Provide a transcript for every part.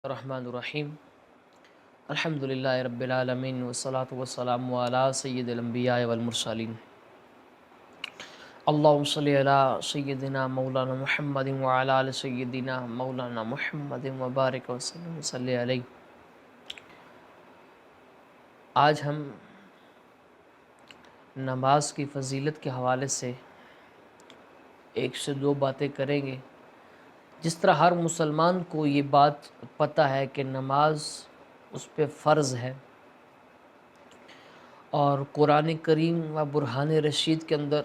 الرحمن الرحیم الحمدللہ رب العالمین والصلاة والسلام علی سید الانبیاء والمرسلین اللہم صلی علی سیدنا مولانا محمد وعلی آل سیدنا مولانا محمد وبارک وسلم صلی علیہ۔ آج ہم نماز کی فضیلت کے حوالے سے ایک سے دو باتیں کریں گے۔ جس طرح ہر مسلمان کو یہ بات پتہ ہے کہ نماز اس پہ فرض ہے، اور قرآن کریم و برہان رشید کے اندر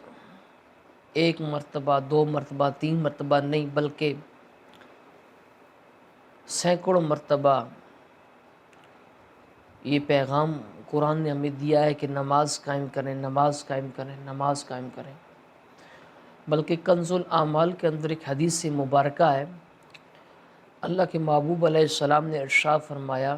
ایک مرتبہ، دو مرتبہ، تین مرتبہ نہیں بلکہ سینکڑوں مرتبہ یہ پیغام قرآن نے ہمیں دیا ہے کہ نماز قائم کریں، نماز قائم کریں، نماز قائم کریں۔ بلکہ کنز الاعمال کے اندر ایک حدیث مبارکہ ہے، اللہ کے محبوب علیہ السلام نے ارشاد فرمایا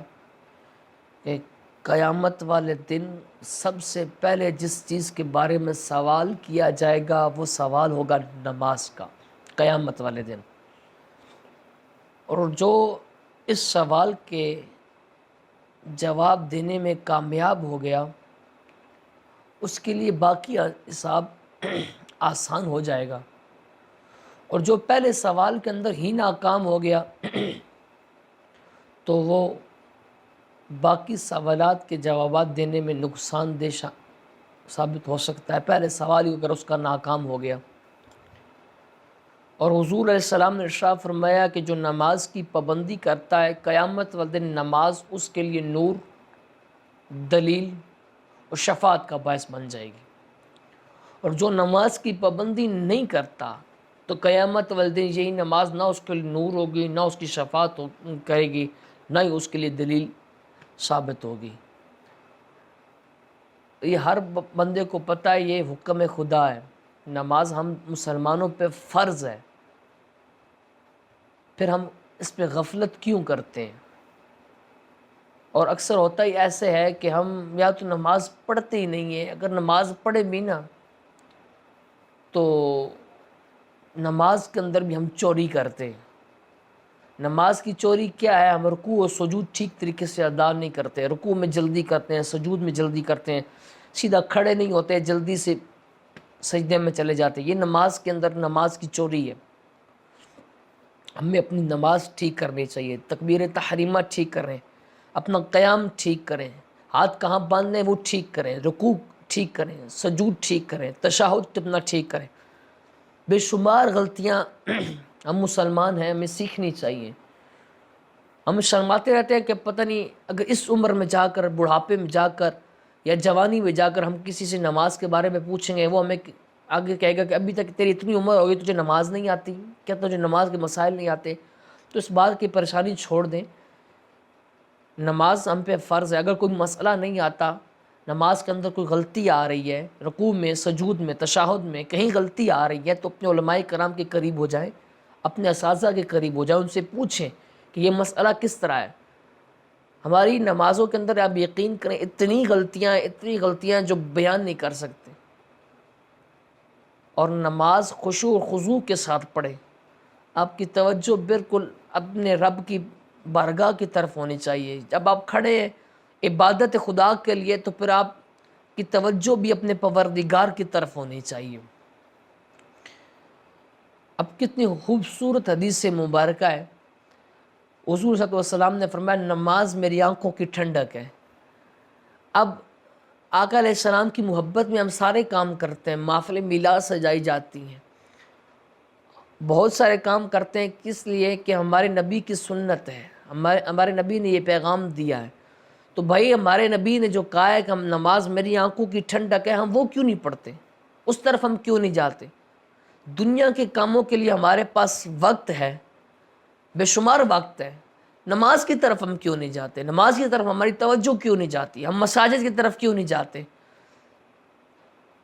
کہ قیامت والے دن سب سے پہلے جس چیز کے بارے میں سوال کیا جائے گا وہ سوال ہوگا نماز کا، قیامت والے دن۔ اور جو اس سوال کے جواب دینے میں کامیاب ہو گیا اس کے لیے باقی حساب آسان ہو جائے گا، اور جو پہلے سوال کے اندر ہی ناکام ہو گیا تو وہ باقی سوالات کے جوابات دینے میں نقصان دہ ثابت ہو سکتا ہے، پہلے سوال ہی اگر اس کا ناکام ہو گیا۔ اور حضور علیہ السلام نے ارشاد فرمایا کہ جو نماز کی پابندی کرتا ہے قیامت والے دن نماز اس کے لیے نور، دلیل اور شفاعت کا باعث بن جائے گی، اور جو نماز کی پابندی نہیں کرتا تو قیامت والے دن یہی نماز نہ اس کے لیے نور ہوگی، نہ اس کی شفاعت کرے گی، نہ ہی اس کے لیے دلیل ثابت ہوگی۔ یہ ہر بندے کو پتہ ہے، یہ حکم خدا ہے، نماز ہم مسلمانوں پہ فرض ہے، پھر ہم اس پہ غفلت کیوں کرتے ہیں؟ اور اکثر ہوتا ہی ایسے ہے کہ ہم یا تو نماز پڑھتے ہی نہیں ہیں، اگر نماز پڑھے بھی نا تو نماز کے اندر بھی ہم چوری کرتے ہیں۔ نماز کی چوری کیا ہے؟ ہم رکوع و سجود ٹھیک طریقے سے ادا نہیں کرتے، رکوع میں جلدی کرتے ہیں، سجود میں جلدی کرتے ہیں، سیدھا کھڑے نہیں ہوتے، جلدی سے سجدے میں چلے جاتے ہیں۔ یہ نماز کے اندر نماز کی چوری ہے۔ ہمیں اپنی نماز ٹھیک کرنی چاہیے، تکبیر تحریمہ ٹھیک کریں، اپنا قیام ٹھیک کریں، ہاتھ کہاں باندھنے وہ ٹھیک کریں، رکوع ٹھیک کریں، سجود ٹھیک کریں، تشہد اپنا ٹھیک کریں۔ بے شمار غلطیاں ہم مسلمان ہیں، ہمیں سیکھنی چاہیے۔ ہم شرماتے رہتے ہیں کہ پتہ نہیں اگر اس عمر میں جا کر، بڑھاپے میں جا کر یا جوانی میں جا کر ہم کسی سے نماز کے بارے میں پوچھیں گے، وہ ہمیں آگے کہے گا کہ ابھی تک تیری اتنی عمر ہوگی تجھے نماز نہیں آتی، کیا تجھے نماز کے مسائل نہیں آتے؟ تو اس بات کی پریشانی چھوڑ دیں، نماز ہم پہ فرض ہے۔ اگر کوئی مسئلہ نہیں آتا، نماز کے اندر کوئی غلطی آ رہی ہے، رکوع میں، سجود میں، تشہد میں کہیں غلطی آ رہی ہے، تو اپنے علماء کرام کے قریب ہو جائیں، اپنے اساتذہ کے قریب ہو جائیں، ان سے پوچھیں کہ یہ مسئلہ کس طرح ہے۔ ہماری نمازوں کے اندر آپ یقین کریں اتنی غلطیاں جو بیان نہیں کر سکتے، اور نماز خشوع و خضوع کے ساتھ پڑھیں۔ آپ کی توجہ بالکل اپنے رب کی بارگاہ کی طرف ہونی چاہیے۔ جب آپ کھڑے ہیں عبادت خدا کے لیے تو پھر آپ کی توجہ بھی اپنے پروردگار کی طرف ہونی چاہیے۔ اب کتنی خوبصورت حدیث مبارکہ ہے، حضور صلی اللہ علیہ وسلم نے فرمایا نماز میری آنکھوں کی ٹھنڈک ہے۔ اب آقا علیہ السلام کی محبت میں ہم سارے کام کرتے ہیں، محفل میلاد سجائی جاتی ہیں، بہت سارے کام کرتے ہیں، کس لیے کہ ہمارے نبی کی سنت ہے، ہمارے نبی نے یہ پیغام دیا ہے۔ تو بھائی ہمارے نبی نے جو کہا ہے کہ ہم نماز میری آنکھوں کی ٹھنڈک ہے، ہم وہ کیوں نہیں پڑھتے؟ اس طرف ہم کیوں نہیں جاتے؟ دنیا کے کاموں کے لیے ہمارے پاس وقت ہے، بے شمار وقت ہے، نماز کی طرف ہم کیوں نہیں جاتے؟ نماز کی طرف ہماری توجہ کیوں نہیں جاتی؟ ہم مساجد کی طرف کیوں نہیں جاتے؟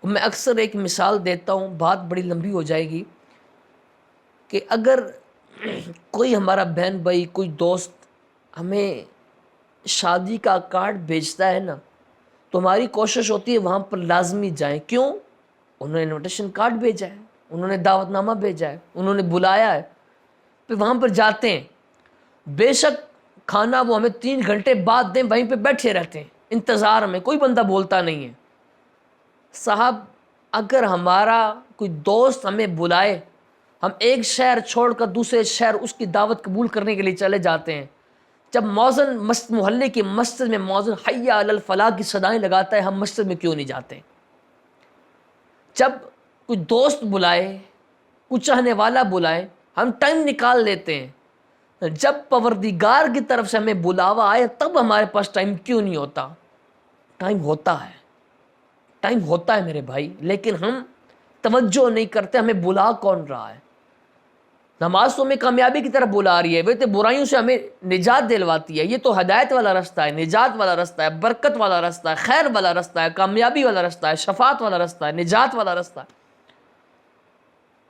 میں اکثر ایک مثال دیتا ہوں، بات بڑی لمبی ہو جائے گی، کہ اگر کوئی ہمارا بہن بھائی، کوئی دوست ہمیں شادی کا کارڈ بھیجتا ہے نا، تو ہماری کوشش ہوتی ہے وہاں پر لازمی جائیں۔ کیوں؟ انہوں نے انویٹیشن کارڈ بھیجا ہے، انہوں نے دعوت نامہ بھیجا ہے، انہوں نے بلایا ہے، پھر وہاں پر جاتے ہیں۔ بے شک کھانا وہ ہمیں 3 گھنٹے بعد دیں، وہیں پہ بیٹھے رہتے ہیں انتظار میں، کوئی بندہ بولتا نہیں ہے۔ صاحب اگر ہمارا کوئی دوست ہمیں بلائے، ہم ایک شہر چھوڑ کر دوسرے شہر اس کی دعوت قبول کرنے کے لیے چلے جاتے ہیں، جب مؤذن محلے کی مسجد میں مؤذن حی علی الفلاح کی صدائیں لگاتا ہے، ہم مسجد میں کیوں نہیں جاتے؟ جب کوئی دوست بلائے، کوئی چاہنے والا بلائے، ہم ٹائم نکال لیتے ہیں۔ جب پروردگار کی طرف سے ہمیں بلاوا آئے تب ہمارے پاس ٹائم کیوں نہیں ہوتا؟ ٹائم ہوتا ہے میرے بھائی، لیکن ہم توجہ نہیں کرتے ہمیں بلا کون رہا ہے۔ نماز تو ہمیں کامیابی کی طرف بلا رہی ہے، وہ تو برائیوں سے ہمیں نجات دلواتی ہے، یہ تو ہدایت والا رستہ ہے، نجات والا رستہ ہے، برکت والا رستہ ہے، خیر والا رستہ ہے، کامیابی والا رستہ ہے، شفاعت والا رستہ ہے، نجات والا رستہ ہے۔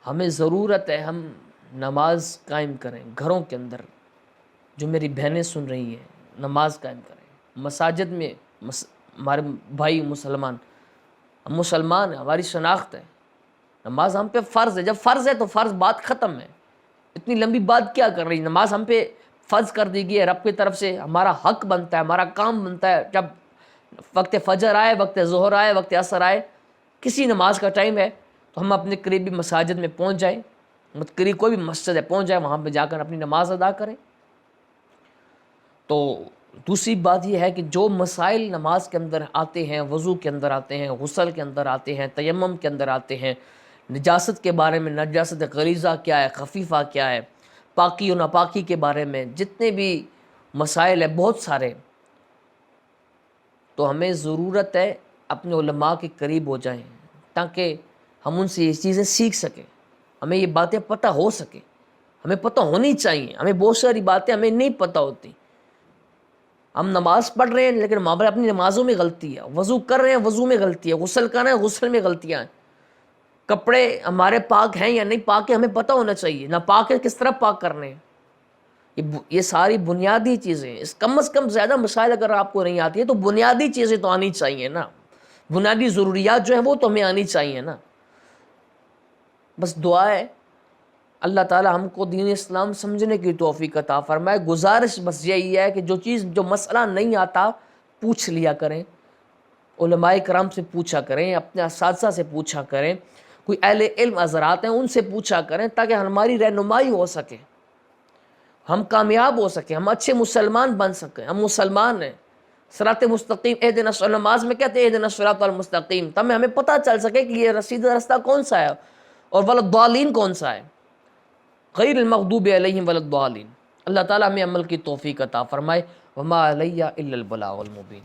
ہمیں ضرورت ہے ہم نماز قائم کریں گھروں کے اندر۔ جو میری بہنیں سن رہی ہیں، نماز قائم کریں مساجد میں۔ ہمارے بھائی مسلمان، ہم مسلمان ہیں، ہماری شناخت ہے، نماز ہم پہ فرض ہے۔ جب فرض ہے تو فرض، بات ختم ہے، اتنی لمبی بات کیا کر رہی؟ نماز ہم پہ فرض کر دی گئی ہے رب کی طرف سے، ہمارا حق بنتا ہے، ہمارا کام بنتا ہے۔ جب وقت فجر آئے، وقت ظہر آئے، وقت عصر آئے، کسی نماز کا ٹائم ہے تو ہم اپنے قریبی مساجد میں پہنچ جائیں، قریب کوئی بھی مسجد ہے پہنچ جائیں، وہاں پہ جا کر اپنی نماز ادا کریں۔ تو دوسری بات یہ ہے کہ جو مسائل نماز کے اندر آتے ہیں، وضو کے اندر آتے ہیں، غسل کے اندر آتے ہیں، تیمم کے اندر آتے ہیں، نجاست کے بارے میں، نجاست غلیظہ کیا ہے، خفیفہ کیا ہے، پاکی و ناپاکی کے بارے میں جتنے بھی مسائل ہیں بہت سارے، تو ہمیں ضرورت ہے اپنے علماء کے قریب ہو جائیں تاکہ ہم ان سے یہ چیزیں سیکھ سکیں، ہمیں یہ باتیں پتہ ہو سکیں، ہمیں پتہ ہونی چاہیے۔ ہمیں بہت ساری باتیں ہمیں نہیں پتہ ہوتی، ہم نماز پڑھ رہے ہیں لیکن ہمارے اپنی نمازوں میں غلطی ہے، وضو کر رہے ہیں وضو میں غلطی ہے، غسل کر رہے ہیں غسل میں غلطیاں ہیں، کپڑے ہمارے پاک ہیں یا نہیں پاک ہیں ہمیں پتہ ہونا چاہیے، نہ پاک ہے کس طرح پاک کرنے ہیں۔ یہ ساری بنیادی چیزیں، اس کم از کم زیادہ مسائل اگر آپ کو نہیں آتی ہے تو بنیادی چیزیں تو آنی چاہیے نا، بنیادی ضروریات جو ہیں وہ تو ہمیں آنی چاہیے نا۔ بس دعا ہے اللہ تعالی ہم کو دین اسلام سمجھنے کی توفیق عطا فرمائے۔ گزارش بس یہی ہے کہ جو مسئلہ نہیں آتا پوچھ لیا کریں، علماء کرام سے پوچھا کریں، اپنے اساتذہ سے پوچھا کریں، کوئی اہل علم حضرات ہیں ان سے پوچھا کریں تاکہ ہماری رہنمائی ہو سکے، ہم کامیاب ہو سکیں، ہم اچھے مسلمان بن سکیں۔ ہم مسلمان ہیں، صراط مستقیم اہدنا الصراط، نماز میں کہتے ہیں اہدنا الصراط المستقیم، تب ہمیں پتہ چل سکے کہ یہ سیدھا رستہ کون سا ہے اور ولا الضالین کون سا ہے، غیر المغضوب علیہم ولا الضالین۔ اللہ تعالیٰ ہمیں عمل کی توفیق عطا فرمائے۔ وما علیہ الا البلاغ المبین۔